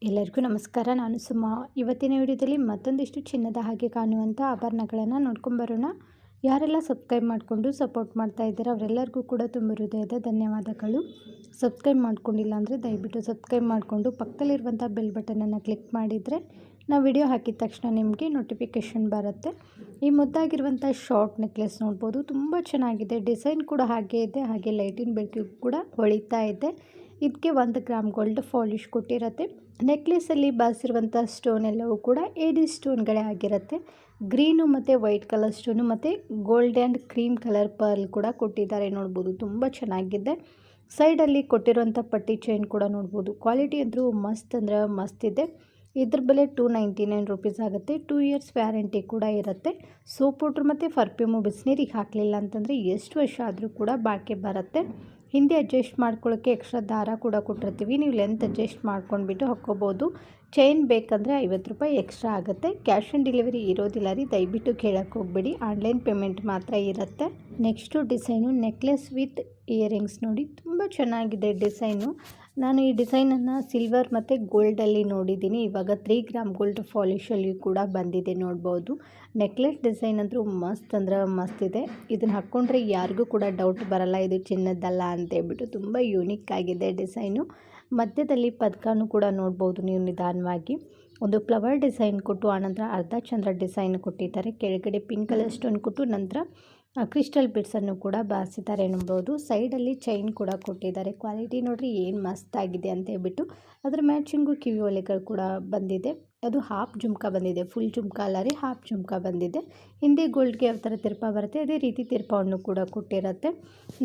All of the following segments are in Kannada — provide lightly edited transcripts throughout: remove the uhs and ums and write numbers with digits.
ಎಲ್ಲರಿಗೂ ನಮಸ್ಕಾರ. ನಾನು ಸುಮಾ. ಇವತ್ತಿನ ವಿಡಿಯೋದಲ್ಲಿ ಮತ್ತೊಂದಿಷ್ಟು ಚಿನ್ನದ ಹಾಗೆ ಕಾಣುವಂಥ ಆಭರಣಗಳನ್ನು ನೋಡ್ಕೊಂಬರೋಣ. ಯಾರೆಲ್ಲ ಸಬ್ಸ್ಕ್ರೈಬ್ ಮಾಡಿಕೊಂಡು ಸಪೋರ್ಟ್ ಮಾಡ್ತಾ ಇದ್ದೀರಾ ಅವರೆಲ್ಲರಿಗೂ ಕೂಡ ತುಂಬ ಹೃದಯದ ಧನ್ಯವಾದಗಳು. ಸಬ್ಸ್ಕ್ರೈಬ್ ಮಾಡ್ಕೊಂಡಿಲ್ಲ ಅಂದರೆ ದಯವಿಟ್ಟು ಸಬ್ಸ್ಕ್ರೈಬ್ ಮಾಡಿಕೊಂಡು ಪಕ್ಕದಲ್ಲಿರುವಂಥ ಬೆಲ್ ಬಟನನ್ನು ಕ್ಲಿಕ್ ಮಾಡಿದರೆ ನಾವು ವಿಡಿಯೋ ಹಾಕಿದ ತಕ್ಷಣ ನಿಮಗೆ ನೋಟಿಫಿಕೇಷನ್ ಬರುತ್ತೆ. ಈ ಮುದ್ದಾಗಿರುವಂಥ ಶಾರ್ಟ್ ನೆಕ್ಲೆಸ್ ನೋಡ್ಬೋದು, ತುಂಬ ಚೆನ್ನಾಗಿದೆ. ಡಿಸೈನ್ ಕೂಡ ಹಾಗೆ ಇದೆ, ಹಾಗೆ ಲೈಟಿನ ಬೆಳಕಿಗೂ ಕೂಡ ಹೊಳಿತಾ ಇದೆ. ಇದಕ್ಕೆ 1 ಗ್ರಾಮ್ ಗೋಲ್ಡ್ ಪಾಲಿಶ್ ಕೊಟ್ಟಿರುತ್ತೆ. ನೆಕ್ಲೆಸಲ್ಲಿ ಬಳಸಿರುವಂಥ ಸ್ಟೋನ್ ಎಲ್ಲವೂ ಕೂಡ ಏಡಿ ಸ್ಟೋನ್ಗಳೇ ಆಗಿರುತ್ತೆ. ಗ್ರೀನು ಮತ್ತು ವೈಟ್ ಕಲರ್ ಸ್ಟೋನು ಮತ್ತು gold and cream colour pearl ಕೂಡ ಕೊಟ್ಟಿದ್ದಾರೆ. ನೋಡ್ಬೋದು, ತುಂಬ ಚೆನ್ನಾಗಿದೆ. ಸೈಡಲ್ಲಿ ಕೊಟ್ಟಿರುವಂಥ ಪಟ್ಟಿ ಚೈನ್ ಕೂಡ ನೋಡ್ಬೋದು. ಕ್ವಾಲಿಟಿ ಅಂದರೂ ಮಸ್ತ್ ಅಂದರೆ ಮಸ್ತ್ ಇದೆ. ಇದ್ರ ಬೆಲೆ 299 ರುಪೀಸ್ ಆಗುತ್ತೆ. 2 ಇಯರ್ಸ್ ವ್ಯಾರಂಟಿ ಕೂಡ ಇರುತ್ತೆ. ಸೋಪ್ ಪೌಡ್ರ್ ಮತ್ತು ಪರ್ಫ್ಯೂಮು ಬಿಸಿನೀರಿಗೆ ಹಾಕಲಿಲ್ಲ ಅಂತಂದರೆ ಎಷ್ಟು ವರ್ಷ ಆದರೂ ಕೂಡ ಬಾಳಿಕೆ ಬರುತ್ತೆ. ಹಿಂದೆ ಅಡ್ಜಸ್ಟ್ ಮಾಡ್ಕೊಳ್ಳೋಕ್ಕೆ ಎಕ್ಸ್ಟ್ರಾ ದಾರ ಕೂಡ ಕೊಟ್ಟಿರ್ತೀವಿ, ನೀವು ಲೆಂತ್ ಅಡ್ಜಸ್ಟ್ ಮಾಡ್ಕೊಂಡ್ಬಿಟ್ಟು ಹಾಕ್ಕೋಬೋದು. ಚೈನ್ ಬೇಕಂದರೆ 50 ರೂಪಾಯಿ ಎಕ್ಸ್ಟ್ರಾ ಆಗುತ್ತೆ. ಕ್ಯಾಶ್ ಆನ್ ಡೆಲಿವರಿ ಇರೋದಿಲ್ಲ ರೀ, ದಯವಿಟ್ಟು ಕೇಳಕ್ಕೆ ಹೋಗ್ಬೇಡಿ. ಆನ್ಲೈನ್ ಪೇಮೆಂಟ್ ಮಾತ್ರ ಇರುತ್ತೆ. Next design necklace with earrings ನೋಡಿ, ತುಂಬ ಚೆನ್ನಾಗಿದೆ ಡಿಸೈನು. ನಾನು ಈ ಡಿಸೈನನ್ನು ಸಿಲ್ವರ್ ಮತ್ತು ಗೋಲ್ಡಲ್ಲಿ ನೋಡಿದ್ದೀನಿ. ಇವಾಗ 3 ಗ್ರಾಮ್ ಗೋಲ್ಡ್ ಪಾಲಿಶಲ್ಲಿ ಕೂಡ ಬಂದಿದೆ ನೋಡ್ಬೋದು. ನೆಕ್ಲೆಸ್ ಡಿಸೈನ್ ಅಂದರೂ ಮಸ್ತ್ ಅಂದ್ರೆ ಮಸ್ತ್ ಇದೆ. ಇದನ್ನು ಹಾಕ್ಕೊಂಡ್ರೆ ಯಾರಿಗೂ ಕೂಡ ಡೌಟ್ ಬರಲ್ಲ ಇದು ಚಿನ್ನದ್ದಲ್ಲ ಅಂತೇಳ್ಬಿಟ್ಟು. ತುಂಬ ಯೂನಿಕ್ ಆಗಿದೆ ಡಿಸೈನು. ಮಧ್ಯದಲ್ಲಿ ಪದಕನೂ ಕೂಡ ನೋಡ್ಬೋದು ನೀವು ನಿಧಾನವಾಗಿ. ಒಂದು ಫ್ಲವರ್ ಡಿಸೈನ್ ಕೊಟ್ಟು ಆನಂತರ ಅರ್ಧ ಚಂದ್ರ ಡಿಸೈನ್ ಕೊಟ್ಟಿದ್ದಾರೆ. ಕೆಳಗಡೆ ಪಿಂಕ್ ಕಲರ್ ಸ್ಟೋನ್ ಕೊಟ್ಟು ನಂತರ ಕ್ರಿಸ್ಟಲ್ ಬಿಡ್ಸನ್ನು ಕೂಡ ಬಾರಿಸಿದ್ದಾರೆ ನೋಡ್ಬೋದು. ಸೈಡಲ್ಲಿ ಚೈನ್ ಕೂಡ ಕೊಟ್ಟಿದ್ದಾರೆ. ಕ್ವಾಲಿಟಿ ನೋಡ್ರಿ ಏನು ಮಸ್ತಾಗಿದೆ ಅಂತ ಹೇಳ್ಬಿಟ್ಟು. ಅದರ ಮ್ಯಾಚಿಂಗು ಕಿವಿ ಒಲೆಗಳು ಕೂಡ ಬಂದಿದೆ. ಅದು ಹಾಫ್ ಜುಮ್ಕ ಬಂದಿದೆ, ಫುಲ್ ಜುಮ್ಕ ಅಲ್ಲ ರೀ, ಹಾಫ್ ಜುಮ್ಕ ಬಂದಿದೆ. ಹಿಂದೆ ಗೋಲ್ಡ್ಗೆ ಯಾವ ಥರ ತಿರ್ಪ ಬರುತ್ತೆ ಅದೇ ರೀತಿ ತಿರ್ಪವನ್ನು ಕೂಡ ಕೊಟ್ಟಿರುತ್ತೆ.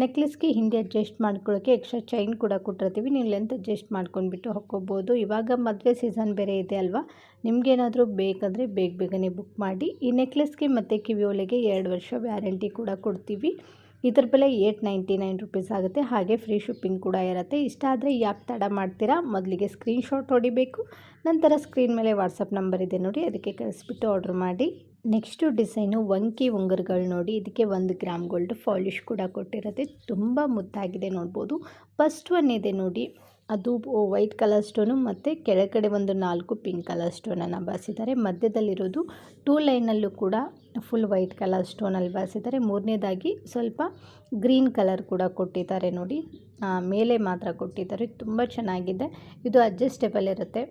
ನೆಕ್ಲೆಸ್ಗೆ ಹಿಂದೆ ಅಡ್ಜಸ್ಟ್ ಮಾಡ್ಕೊಳ್ಳೋಕ್ಕೆ ಎಕ್ಸ್ಟ್ರಾ ಚೈನ್ ಕೂಡ ಕೊಟ್ಟಿರ್ತೀವಿ, ನೀವು ಲೆಂತ್ ಅಡ್ಜಸ್ಟ್ ಮಾಡ್ಕೊಂಡ್ಬಿಟ್ಟು ಹಾಕ್ಕೋಬೋದು. ಇವಾಗ ಮದುವೆ ಸೀಸನ್ ಬೇರೆ ಇದೆ ಅಲ್ವಾ, ನಿಮಗೇನಾದರೂ ಬೇಕಂದರೆ ಬೇಗನೆ ಬುಕ್ ಮಾಡಿ. ಈ ನೆಕ್ಲೆಸ್ಗೆ ಮತ್ತು ಕಿವಿ ಒಲೆಗೆ 2 ವರ್ಷ ವ್ಯಾರಂಟಿ ಕೂಡ ಕೊಡ್ತೀವಿ. ಇದರ ಬೆಲೆ 899 ರುಪೀಸ್ ಆಗುತ್ತೆ. ಹಾಗೆ ಫ್ರೀ ಶಿಪ್ಪಿಂಗ್ ಕೂಡ ಇರುತ್ತೆ. ಇಷ್ಟ ಆದರೆ ಯಾಕೆ ತಡ ಮಾಡ್ತೀರಾ, ಮೊದಲಿಗೆ ಸ್ಕ್ರೀನ್ಶಾಟ್ ಹೊಡಿಬೇಕು, ನಂತರ ಸ್ಕ್ರೀನ್ ಮೇಲೆ ವಾಟ್ಸಪ್ ನಂಬರ್ ಇದೆ ನೋಡಿ, ಅದಕ್ಕೆ ಕಳಿಸ್ಬಿಟ್ಟು ಆರ್ಡ್ರ್ ಮಾಡಿ. ನೆಕ್ಸ್ಟು ಡಿಸೈನು ವಂಕಿ ಉಂಗುರಗಳು ನೋಡಿ, ಇದಕ್ಕೆ 1 ಗ್ರಾಮ್ ಗೋಲ್ಡ್ ಪಾಲಿಶ್ ಕೂಡ ಕೊಟ್ಟಿರುತ್ತೆ. ತುಂಬ ಮುದ್ದಾಗಿದೆ ನೋಡ್ಬೋದು. ಫಸ್ಟ್ ಒನ್ ಇದೆ ನೋಡಿ, ಅದು ವೈಟ್ ಕಲರ್ ಸ್ಟೋನು ಮತ್ತು ಕೆಳಗಡೆ ಒಂದು 4 ಪಿಂಕ್ ಕಲರ್ ಸ್ಟೋನನ್ನು ಬಳಸಿದ್ದಾರೆ. ಮಧ್ಯದಲ್ಲಿರೋದು 2 ಲೈನಲ್ಲೂ ಕೂಡ ಫುಲ್ ವೈಟ್ ಕಲರ್ ಸ್ಟೋನಲ್ಲಿ ಬಳಸಿದ್ದಾರೆ. ಮೂರನೇದಾಗಿ ಸ್ವಲ್ಪ ಗ್ರೀನ್ ಕಲರ್ ಕೂಡ ಕೊಟ್ಟಿದ್ದಾರೆ ನೋಡಿ, ಮೇಲೆ ಮಾತ್ರ ಕೊಟ್ಟಿದ್ದಾರೆ. ತುಂಬ ಚೆನ್ನಾಗಿದೆ. ಇದು ಅಡ್ಜಸ್ಟೇಬಲ್ ಇರುತ್ತೆ.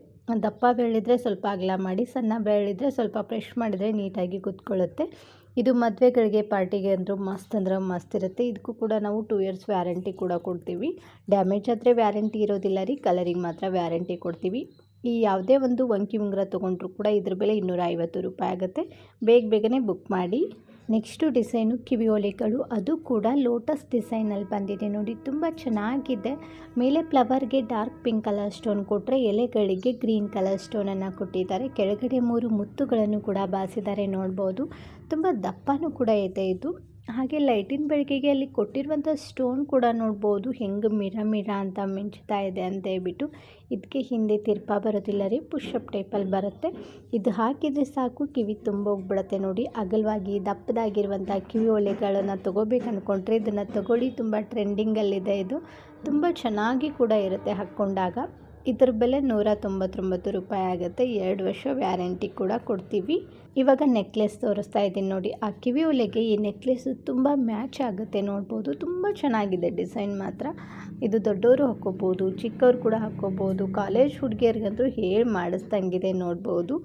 ದಪ್ಪ ಬೆಳೆದ್ರೆ ಸ್ವಲ್ಪ ಅಗಲ ಮಾಡಿ, ಸಣ್ಣ ಬೆಳೆದ್ರೆ ಸ್ವಲ್ಪ ಪ್ರೆಶ್ ಮಾಡಿದರೆ ನೀಟಾಗಿ ಕೂತ್ಕೊಳ್ಳುತ್ತೆ. ಇದು ಮದುವೆಗಳಿಗೆ ಪಾರ್ಟಿಗೆ ಅಂದರೂ ಮಸ್ತ್ ಅಂದ್ರೆ ಮಸ್ತ್ ಇರುತ್ತೆ. ಇದಕ್ಕೂ ಕೂಡ ನಾವು 2 ಇಯರ್ಸ್ ವ್ಯಾರಂಟಿ ಕೂಡ ಕೊಡ್ತೀವಿ. ಡ್ಯಾಮೇಜ್ ಆದರೆ ವ್ಯಾರಂಟಿ ಇರೋದಿಲ್ಲ ರೀ, ಕಲರಿಗೆ ಮಾತ್ರ ವ್ಯಾರಂಟಿ ಕೊಡ್ತೀವಿ. ಈ ಯಾವುದೇ ಒಂದು ವಂಕಿ ಉಂಗುರ ತೊಗೊಂಡ್ರೂ ಕೂಡ ಇದ್ರ ಬೆಲೆ 250 ರೂಪಾಯಿ ಆಗುತ್ತೆ. ಬೇಗನೆ ಬುಕ್ ಮಾಡಿ. ನೆಕ್ಸ್ಟು ಡಿಸೈನು ಕಿವಿ ಒಲೆಗಳು, ಅದು ಕೂಡ ಲೋಟಸ್ ಡಿಸೈನಲ್ಲಿ ಬಂದಿದೆ ನೋಡಿ, ತುಂಬ ಚೆನ್ನಾಗಿದೆ. ಮೇಲೆ ಫ್ಲವರ್ಗೆ ಡಾರ್ಕ್ ಪಿಂಕ್ ಕಲರ್ ಸ್ಟೋನ್ ಕೊಟ್ಟರೆ ಎಲೆಗಳಿಗೆ ಗ್ರೀನ್ ಕಲರ್ ಸ್ಟೋನನ್ನು ಕೊಟ್ಟಿದ್ದಾರೆ. ಕೆಳಗಡೆ 3 ಮುತ್ತುಗಳನ್ನು ಕೂಡ ಬಾರಿಸಿದ್ದಾರೆ ನೋಡ್ಬೋದು. ತುಂಬ ದಪ್ಪನೂ ಕೂಡ ಇದೆ ಇದು. ಹಾಗೆ ಲೈಟಿನ ಬೆಳಕಿಗೆ ಅಲ್ಲಿ ಕೊಟ್ಟಿರುವಂಥ ಸ್ಟೋನ್ ಕೂಡ ನೋಡ್ಬೋದು, ಹೆಂಗೆ ಮಿರ ಅಂತ ಮಿಂಚ್ತಾ ಇದೆ ಅಂತ ಹೇಳ್ಬಿಟ್ಟು. ಇದಕ್ಕೆ ಹಿಂದೆ ತಿರ್ಪ ಬರೋದಿಲ್ಲ ರೀ, ಪುಷಪ್ ಟೈಪಲ್ಲಿ ಬರುತ್ತೆ. ಇದು ಹಾಕಿದರೆ ಸಾಕು ಕಿವಿ ತುಂಬ ಹೋಗ್ಬಿಡುತ್ತೆ ನೋಡಿ. ಅಗಲವಾಗಿ ದಪ್ಪದಾಗಿರುವಂಥ ಕಿವಿ ಒಲೆಗಳನ್ನು ತೊಗೋಬೇಕು ಅಂದ್ಕೊಂಡ್ರೆ ಇದನ್ನು ತೊಗೊಳ್ಳಿ, ತುಂಬ ಟ್ರೆಂಡಿಂಗಲ್ಲಿದೆ ಇದು. ತುಂಬ ಚೆನ್ನಾಗಿ ಕೂಡ ಇರುತ್ತೆ ಹಾಕ್ಕೊಂಡಾಗ. ಇದರ ಬೆಲೆ 199 ರೂಪಾಯಿ ಆಗುತ್ತೆ. 2 ವರ್ಷ ವ್ಯಾರಂಟಿ ಕೂಡ ಕೊಡ್ತೀವಿ. ಇವಾಗ ನೆಕ್ಲೆಸ್ ತೋರಿಸ್ತಾ ಇದ್ದೀನಿ ನೋಡಿ, ಆ ಕಿವಿ ಒಲೆಗೆ ಈ ನೆಕ್ಲೆಸ್ಸು ತುಂಬ ಮ್ಯಾಚ್ ಆಗುತ್ತೆ ನೋಡ್ಬೋದು. ತುಂಬ ಚೆನ್ನಾಗಿದೆ ಡಿಸೈನ್ ಮಾತ್ರ. ಇದು ದೊಡ್ಡವರು ಹಾಕ್ಕೋಬೋದು, ಚಿಕ್ಕವ್ರು ಕೂಡ ಹಾಕ್ಕೋಬೋದು. ಕಾಲೇಜ್ ಹುಡುಗಿಯರಿಗಂತೂ ಹೇಳಿ ಮಾಡಿಸ್ದಂಗಿದೆ ನೋಡ್ಬೋದು.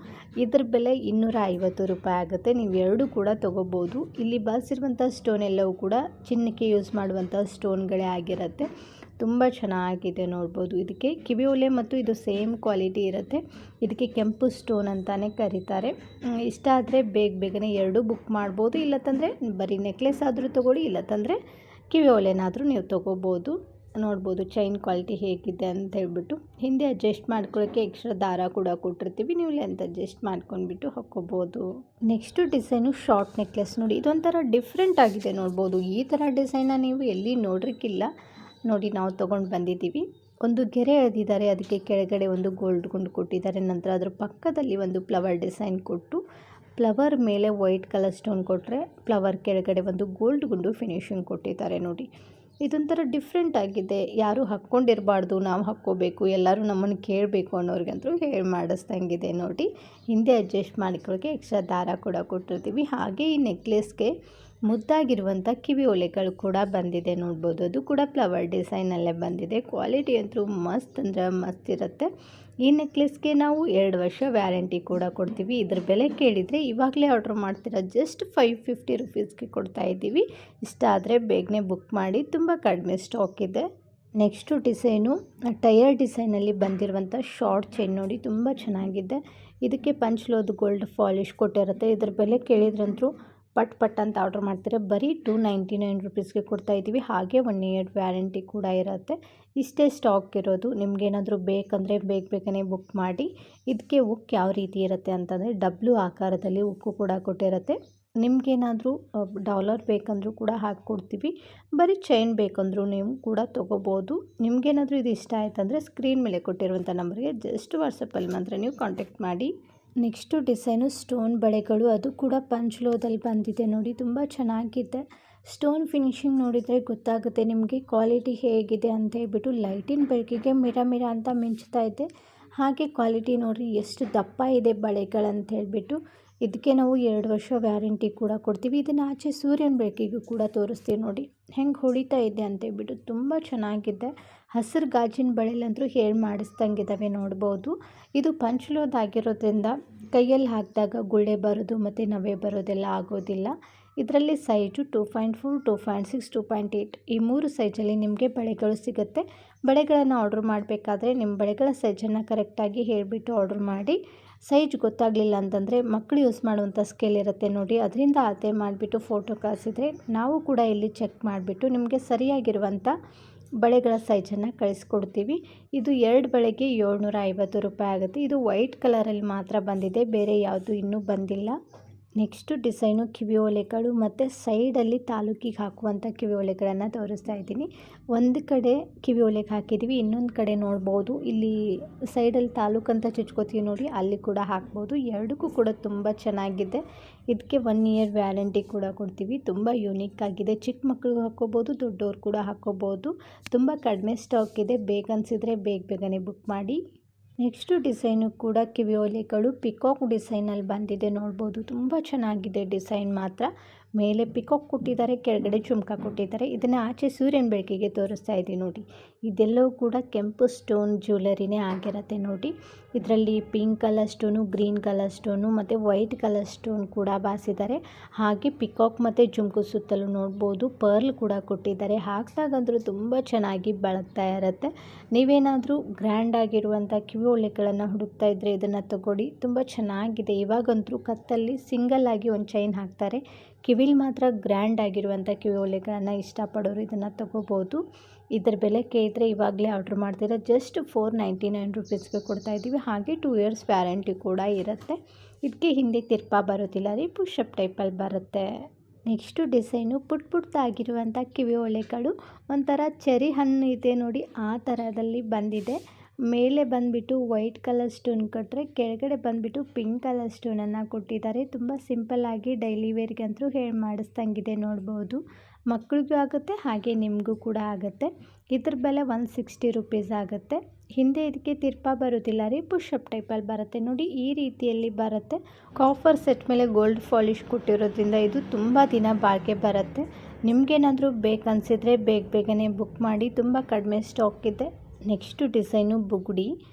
ಇದ್ರ ಬೆಲೆ 250 ರೂಪಾಯಿ ಆಗುತ್ತೆ. ನೀವು 2 ಕೂಡ ತೊಗೋಬೋದು. ಇಲ್ಲಿ ಬಳಸಿರುವಂಥ ಸ್ಟೋನ್ ಎಲ್ಲವೂ ಕೂಡ ಚಿನ್ನಕ್ಕೆ ಯೂಸ್ ಮಾಡುವಂಥ ಸ್ಟೋನ್ಗಳೇ ಆಗಿರುತ್ತೆ. ತುಂಬ ಚೆನ್ನಾಗಿದೆ ನೋಡ್ಬೋದು. ಇದಕ್ಕೆ ಕಿವಿ ಒಲೆ ಮತ್ತು ಇದು ಸೇಮ್ ಕ್ವಾಲಿಟಿ ಇರುತ್ತೆ. ಇದಕ್ಕೆ ಕೆಂಪು ಸ್ಟೋನ್ ಅಂತಲೇ ಕರೀತಾರೆ. ಇಷ್ಟ ಆದರೆ ಬೇಗನೆ 2 ಬುಕ್ ಮಾಡ್ಬೋದು. ಇಲ್ಲತ್ತಂದರೆ ಬರೀ ನೆಕ್ಲೆಸ್ ಆದರೂ ತೊಗೊಳ್ಳಿ, ಇಲ್ಲತ್ತಂದರೆ ಕಿವಿ ಒಲೆನಾದರೂ ನೀವು ತೊಗೋಬೋದು. ನೋಡ್ಬೋದು ಚೈನ್ ಕ್ವಾಲಿಟಿ ಹೇಗಿದೆ ಅಂತ ಹೇಳ್ಬಿಟ್ಟು. ಹಿಂದೆ ಅಡ್ಜಸ್ಟ್ ಮಾಡ್ಕೊಳ್ಳೋಕ್ಕೆ ಎಕ್ಸ್ಟ್ರಾ ದಾರ ಕೂಡ ಕೊಟ್ಟಿರ್ತೀವಿ, ನೀವು ಲೆಂತ್ ಅಡ್ಜಸ್ಟ್ ಮಾಡ್ಕೊಂಡ್ಬಿಟ್ಟು ಹಾಕ್ಕೋಬೋದು. ನೆಕ್ಸ್ಟು ಡಿಸೈನು ಶಾರ್ಟ್ ನೆಕ್ಲೆಸ್ ನೋಡಿ, ಇದೊಂಥರ ಡಿಫ್ರೆಂಟ್ ಆಗಿದೆ ನೋಡ್ಬೋದು. ಈ ಥರ ಡಿಸೈನ್ನ ನೀವು ಎಲ್ಲಿ ನೋಡ್ರಿಕ್ಕಿಲ್ಲ ನೋಡಿ, ನಾವು ತೊಗೊಂಡು ಬಂದಿದ್ದೀವಿ. ಒಂದು ಗೆರೆ ಎಳೆದಿದ್ದಾರೆ, ಅದಕ್ಕೆ ಕೆಳಗಡೆ ಒಂದು ಗೋಲ್ಡ್ ಗುಂಡು ಕೊಟ್ಟಿದ್ದಾರೆ. ನಂತರ ಅದರ ಪಕ್ಕದಲ್ಲಿ ಒಂದು ಫ್ಲವರ್ ಡಿಸೈನ್ ಕೊಟ್ಟು, ಫ್ಲವರ್ ಮೇಲೆ ವೈಟ್ ಕಲರ್ ಸ್ಟೋನ್ ಕೊಟ್ಟರೆ ಫ್ಲವರ್ ಕೆಳಗಡೆ ಒಂದು ಗೋಲ್ಡ್ ಗುಂಡು ಫಿನಿಶಿಂಗ್ ಕೊಟ್ಟಿದ್ದಾರೆ ನೋಡಿ. ಇದೊಂಥರ ಡಿಫ್ರೆಂಟ್ ಆಗಿದೆ. ಯಾರೂ ಹಾಕ್ಕೊಂಡಿರಬಾರ್ದು, ನಾವು ಹಾಕ್ಕೋಬೇಕು, ಎಲ್ಲರೂ ನಮ್ಮನ್ನು ಕೇಳಬೇಕು ಅನ್ನೋರಿಗಂತೂ ಹೇಳಿ ಮಾಡಿಸ್ದಂಗಿದೆ ನೋಡಿ. ಹಿಂದೆ ಅಡ್ಜಸ್ಟ್ ಮಾಡಿಕೊಳ್ಳೋಕ್ಕೆ ಎಕ್ಸ್ಟ್ರಾ ದಾರ ಕೂಡ ಕೊಟ್ಟಿರ್ತೀವಿ. ಹಾಗೆ ಈ ನೆಕ್ಲೆಸ್ಗೆ ಮುದ್ದಾಗಿರುವಂಥ ಕಿವಿ ಓಲೆಗಳು ಕೂಡ ಬಂದಿದೆ ನೋಡ್ಬೋದು. ಅದು ಕೂಡ ಫ್ಲವರ್ ಡಿಸೈನಲ್ಲೇ ಬಂದಿದೆ. ಕ್ವಾಲಿಟಿ ಅಂತೂ ಮಸ್ತ್ ಅಂದರೆ ಮಸ್ತ್ ಇರುತ್ತೆ. ಈ ನೆಕ್ಲೆಸ್ಗೆ ನಾವು 2 ವರ್ಷ ವ್ಯಾರಂಟಿ ಕೂಡ ಕೊಡ್ತೀವಿ. ಇದ್ರ ಬೆಲೆ ಕೇಳಿದರೆ ಇವಾಗಲೇ ಆರ್ಡ್ರ್ ಮಾಡ್ತೀರಾ ಜಸ್ಟ್ 550 ರುಪೀಸ್ಗೆ ಕೊಡ್ತಾ ಇದ್ದೀವಿ. ಇಷ್ಟ ಆದರೆ ಬೇಗನೆ ಬುಕ್ ಮಾಡಿ, ತುಂಬ ಕಡಿಮೆ ಸ್ಟಾಕ್ ಇದೆ. ನೆಕ್ಸ್ಟು ಡಿಸೈನು ಟೈರ್ ಡಿಸೈನಲ್ಲಿ ಬಂದಿರುವಂಥ ಶಾರ್ಟ್ ಚೈನ್ ನೋಡಿ, ತುಂಬ ಚೆನ್ನಾಗಿದೆ. ಇದಕ್ಕೆ ಪಂಚ್ಲೋದು ಗೋಲ್ಡ್ ಪಾಲಿಶ್ ಕೊಟ್ಟಿರುತ್ತೆ. ಇದ್ರ ಬೆಲೆ ಕೇಳಿದ್ರಂತೂ ಪಟ್ ಅಂತ ಆರ್ಡ್ರ್ ಮಾಡ್ತಾರೆ. ಬರೀ 299 ರುಪೀಸ್ಗೆ ಕೊಡ್ತಾ ಇದ್ದೀವಿ. ಹಾಗೆ 1 ಇಯರ್ ವ್ಯಾರಂಟಿ ಕೂಡ ಇರುತ್ತೆ. ಇಷ್ಟೇ ಸ್ಟಾಕ್ ಇರೋದು. ನಿಮಗೇನಾದರೂ ಬೇಕಂದರೆ ಬೇಗನೆ ಬುಕ್ ಮಾಡಿ. ಇದಕ್ಕೆ ಉಕ್ಕು ಯಾವ ರೀತಿ ಇರುತ್ತೆ ಅಂತಂದರೆ ಡಬ್ಲು ಆಕಾರದಲ್ಲಿ ಉಕ್ಕು ಕೂಡ ಕೊಟ್ಟಿರುತ್ತೆ. ನಿಮಗೇನಾದರೂ ಡಾಲರ್ ಬೇಕಂದ್ರೂ ಕೂಡ ಹಾಕ್ಕೊಡ್ತೀವಿ. ಬರೀ ಚೈನ್ ಬೇಕಂದ್ರೂ ನೀವು ಕೂಡ ತೊಗೋಬೋದು. ನಿಮಗೇನಾದರೂ ಇದು ಇಷ್ಟ ಆಯ್ತಂದರೆ ಸ್ಕ್ರೀನ್ ಮೇಲೆ ಕೊಟ್ಟಿರುವಂಥ ನಂಬರ್ಗೆ ಜಸ್ಟ್ ವಾಟ್ಸಪ್ಪಲ್ಲಿ ಮಾತ್ರ ನೀವು ಕಾಂಟ್ಯಾಕ್ಟ್ ಮಾಡಿ. ನೆಕ್ಸ್ಟು ಡಿಸೈನು ಸ್ಟೋನ್ ಬಳೆಗಳು, ಅದು ಕೂಡ ಪಂಚ್ಲೋದಲ್ಲಿ ಬಂದಿದೆ ನೋಡಿ, ತುಂಬ ಚೆನ್ನಾಗಿದೆ. ಸ್ಟೋನ್ ಫಿನಿಶಿಂಗ್ ನೋಡಿದರೆ ಗೊತ್ತಾಗುತ್ತೆ ನಿಮಗೆ ಕ್ವಾಲಿಟಿ ಹೇಗಿದೆ ಅಂತ ಹೇಳ್ಬಿಟ್ಟು. ಲೈಟಿನ ಬೆಳಕಿಗೆ ಮಿರ ಅಂತ ಮಿಂಚ್ತಾ ಇದೆ. ಹಾಗೆ ಕ್ವಾಲಿಟಿ ನೋಡಿರಿ ಎಷ್ಟು ದಪ್ಪ ಇದೆ ಬಳೆಗಳಂತ ಹೇಳ್ಬಿಟ್ಟು. ಇದಕ್ಕೆ ನಾವು 2 ವರ್ಷ ವ್ಯಾರಂಟಿ ಕೂಡ ಕೊಡ್ತೀವಿ. ಇದನ್ನು ಆಚೆ ಸೂರ್ಯನ ಬೆಳಕಿಗೂ ಕೂಡ ತೋರಿಸ್ತೀವಿ ನೋಡಿ ಹೆಂಗೆ ಹೊಡಿತಾ ಇದೆ ಅಂತೇಳ್ಬಿಟ್ಟು. ತುಂಬ ಚೆನ್ನಾಗಿದೆ. ಹಸಿರು ಗಾಜಿನ ಬಳೆಲಂತೂ ಹೇಳಿ ಮಾಡಿಸ್ದಂಗಿದ್ದಾವೆ ನೋಡ್ಬೋದು. ಇದು ಪಂಚ್ಲೋದಾಗಿರೋದ್ರಿಂದ ಕೈಯಲ್ಲಿ ಹಾಕಿದಾಗ ಗುಳ್ಳೆ ಬರೋದು ಮತ್ತು ನವೆ ಬರೋದೆಲ್ಲ ಆಗೋದಿಲ್ಲ. ಇದರಲ್ಲಿ ಸೈಜು 2.4, 2.6, 2.8 ಈ 3 ಸೈಜಲ್ಲಿ ನಿಮಗೆ ಬಳೆಗಳು ಸಿಗುತ್ತೆ. ಬಳೆಗಳನ್ನು ಆರ್ಡ್ರ್ ಮಾಡಬೇಕಾದ್ರೆ ನಿಮ್ಮ ಬಳೆಗಳ ಸೈಜನ್ನು ಕರೆಕ್ಟಾಗಿ ಹೇಳಿಬಿಟ್ಟು ಆರ್ಡ್ರ್ ಮಾಡಿ. ಸೈಜ್ ಗೊತ್ತಾಗಲಿಲ್ಲ ಅಂತಂದರೆ ಮಕ್ಕಳು ಯೂಸ್ ಮಾಡುವಂಥ ಸ್ಕೇಲ್ ಇರುತ್ತೆ ನೋಡಿ, ಅದರಿಂದ ಅಳತೆ ಮಾಡಿಬಿಟ್ಟು ಫೋಟೋ ಕಳಿಸಿದರೆ ನಾವು ಕೂಡ ಇಲ್ಲಿ ಚೆಕ್ ಮಾಡಿಬಿಟ್ಟು ನಿಮಗೆ ಸರಿಯಾಗಿರುವಂಥ ಬಳೆಗಳ ಸೈಜನ್ನು ಕಳಿಸ್ಕೊಡ್ತೀವಿ. ಇದು 2 ಬಳೆಗೆ 750 ರೂಪಾಯಿ ಆಗುತ್ತೆ. ಇದು ವೈಟ್ ಕಲರಲ್ಲಿ ಮಾತ್ರ ಬಂದಿದೆ, ಬೇರೆ ಯಾವುದು ಇನ್ನೂ ಬಂದಿಲ್ಲ. ನೆಕ್ಸ್ಟು ಡಿಸೈನು ಕಿವಿ ಓಲೆಗಳು ಮತ್ತು ಸೈಡಲ್ಲಿ ತಾಲೂಕಿಗೆ ಹಾಕುವಂಥ ಕಿವಿ ಓಲೆಗಳನ್ನು ತೋರಿಸ್ತಾ ಇದ್ದೀನಿ. ಒಂದು ಕಡೆ ಕಿವಿ ಓಲೆಗೆ ಹಾಕಿದ್ದೀವಿ, ಇನ್ನೊಂದು ಕಡೆ ನೋಡ್ಬೋದು ಇಲ್ಲಿ ಸೈಡಲ್ಲಿ ತಾಲೂಕು ಅಂತ ಚುಚ್ಕೋತೀವಿ ನೋಡಿ, ಅಲ್ಲಿ ಕೂಡ ಹಾಕ್ಬೋದು. ಎರಡಕ್ಕೂ ಕೂಡ ತುಂಬ ಚೆನ್ನಾಗಿದೆ. ಇದಕ್ಕೆ 1 ಇಯರ್ ವ್ಯಾರಂಟಿ ಕೂಡ ಕೊಡ್ತೀವಿ. ತುಂಬ ಯೂನಿಕ್ ಆಗಿದೆ. ಚಿಕ್ಕ ಮಕ್ಕಳಿಗೂ ಹಾಕ್ಕೋಬೋದು, ದೊಡ್ಡವ್ರು ಕೂಡ ಹಾಕ್ಕೋಬೋದು. ತುಂಬ ಕಡಿಮೆ ಸ್ಟಾಕ್ ಇದೆ. ಬೇಕನ್ಸಿದ್ರೆ ಬೇಗನೆ ಬುಕ್ ಮಾಡಿ. ನೆಕ್ಸ್ಟು ಡಿಸೈನು ಕೂಡ ಕಿವಿ ಓಲೆಗಳು ಪಿಕಾಕ್ ಡಿಸೈನಲ್ಲಿ ಬಂದಿದೆ ನೋಡ್ಬೋದು. ತುಂಬ ಚೆನ್ನಾಗಿದೆ ಡಿಸೈನ್ ಮಾತ್ರ. ಮೇಲೆ ಪಿಕಾಕ್ ಕೊಟ್ಟಿದ್ದಾರೆ, ಕೆಳಗಡೆ ಜುಮ್ಕಾ ಕೊಟ್ಟಿದ್ದಾರೆ. ಇದನ್ನು ಆಚೆ ಸೂರ್ಯನ ಬೆಳಕಿಗೆ ತೋರಿಸ್ತಾ ಇದ್ದೀವಿ ನೋಡಿ. ಇದೆಲ್ಲವೂ ಕೂಡ ಕೆಂಪು ಸ್ಟೋನ್ ಜ್ಯುವೆಲರಿನೇ ಆಗಿರುತ್ತೆ ನೋಡಿ. ಇದರಲ್ಲಿ pink colour stone, green colour stone ಮತ್ತು ವೈಟ್ ಕಲರ್ ಸ್ಟೋನ್ ಕೂಡ ಬಾಸಿದ್ದಾರೆ. ಹಾಗೆ ಪಿಕಾಕ್ ಮತ್ತು ಜುಮ್ಕು ಸುತ್ತಲೂ ನೋಡ್ಬೋದು ಪರ್ಲ್ ಕೂಡ ಕೊಟ್ಟಿದ್ದಾರೆ. ಹಾಕಿದಾಗಂದ್ರೂ ತುಂಬ ಚೆನ್ನಾಗಿ ಬೆಳಗ್ತಾ ಇರುತ್ತೆ. ನೀವೇನಾದರೂ ಗ್ರ್ಯಾಂಡ್ ಆಗಿರುವಂಥ ಕಿವಿ ಓಲೆಗಳನ್ನು ಹುಡುಕ್ತಾ ಇದ್ದರೆ ಇದನ್ನು ತಗೊಳ್ಳಿ, ತುಂಬ ಚೆನ್ನಾಗಿದೆ. ಇವಾಗಂತೂ ಕತ್ತಲ್ಲಿ ಸಿಂಗಲ್ ಆಗಿ ಒಂದು ಚೈನ್ ಹಾಕ್ತಾರೆ. ಕಿವಿಲಿ ಮಾತ್ರ ಗ್ರ್ಯಾಂಡ್ ಆಗಿರುವಂಥ ಕಿವಿ ಓಲೆಗಳನ್ನು ಇಷ್ಟಪಡೋರು ಇದನ್ನು ತಗೋಬೋದು. ಇದರ ಬೆಲೆ ಕೇಳಿದರೆ ಇವಾಗಲೇ ಆರ್ಡ್ರ್ ಮಾಡ್ತೀರಾ ಜಸ್ಟ್ 499 ರುಪೀಸ್ಗೆ ಕೊಡ್ತಾ ಇದ್ದೀವಿ. ಹಾಗೆ 2 ಇಯರ್ಸ್ ವ್ಯಾರಂಟಿ ಕೂಡ ಇರುತ್ತೆ. ಇದಕ್ಕೆ ಹಿಂದೆ ತಿರ್ಪ ಬರೋದಿಲ್ಲ ರೀ, ಪುಷಪ್ ಟೈಪಲ್ಲಿ ಬರುತ್ತೆ. ನೆಕ್ಸ್ಟು ಡಿಸೈನು ಪುಟ್ಟದಾಗಿರುವಂಥ ಕಿವಿ ಓಲೆಗಳು, ಒಂಥರ ಚೆರಿ ಹಣ್ಣು ಇದೆ ನೋಡಿ ಆ ಥರದಲ್ಲಿ ಬಂದಿದೆ. ಮೇಲೆ ಬಂದುಬಿಟ್ಟು ವೈಟ್ ಕಲರ್ ಸ್ಟೋನ್ ಕೊಟ್ಟರೆ, ಕೆಳಗಡೆ ಬಂದುಬಿಟ್ಟು ಪಿಂಕ್ ಕಲರ್ ಸ್ಟೋನನ್ನು ಕೊಟ್ಟಿದ್ದಾರೆ. ತುಂಬ ಸಿಂಪಲ್ಲಾಗಿ ಡೈಲಿ ವೇರ್ಗಂತೂ ಹೇಳಿ ಮಾಡಿಸ್ದಂಗಿದೆ ನೋಡ್ಬೋದು. ಮಕ್ಕಳಿಗೂ ಆಗುತ್ತೆ, ಹಾಗೆ ನಿಮಗೂ ಕೂಡ ಆಗುತ್ತೆ. ಇದ್ರ ಬೆಲೆ 160 ರುಪೀಸ್ ಆಗುತ್ತೆ. ಹಿಂದೆ ಇದಕ್ಕೆ ತಿರ್ಪ ಬರೋದಿಲ್ಲ ರೀ, ಪುಷಪ್ ಟೈಪಲ್ಲಿ ಬರುತ್ತೆ ನೋಡಿ, ಈ ರೀತಿಯಲ್ಲಿ ಬರುತ್ತೆ. ಕಾಫರ್ ಸೆಟ್ ಮೇಲೆ ಗೋಲ್ಡ್ ಪಾಲಿಶ್ ಕೊಟ್ಟಿರೋದ್ರಿಂದ ಇದು ತುಂಬ ದಿನ ಬಾಳಿಕೆ ಬರುತ್ತೆ. ನಿಮಗೇನಾದರೂ ಬೇಕನ್ಸಿದ್ರೆ ಬೇಗನೆ ಬುಕ್ ಮಾಡಿ, ತುಂಬ ಕಡಿಮೆ ಸ್ಟಾಕ್ ಇದೆ. ನೆಕ್ಸ್ಟು ಡಿಸೈನು ಬುಗುಡಿ,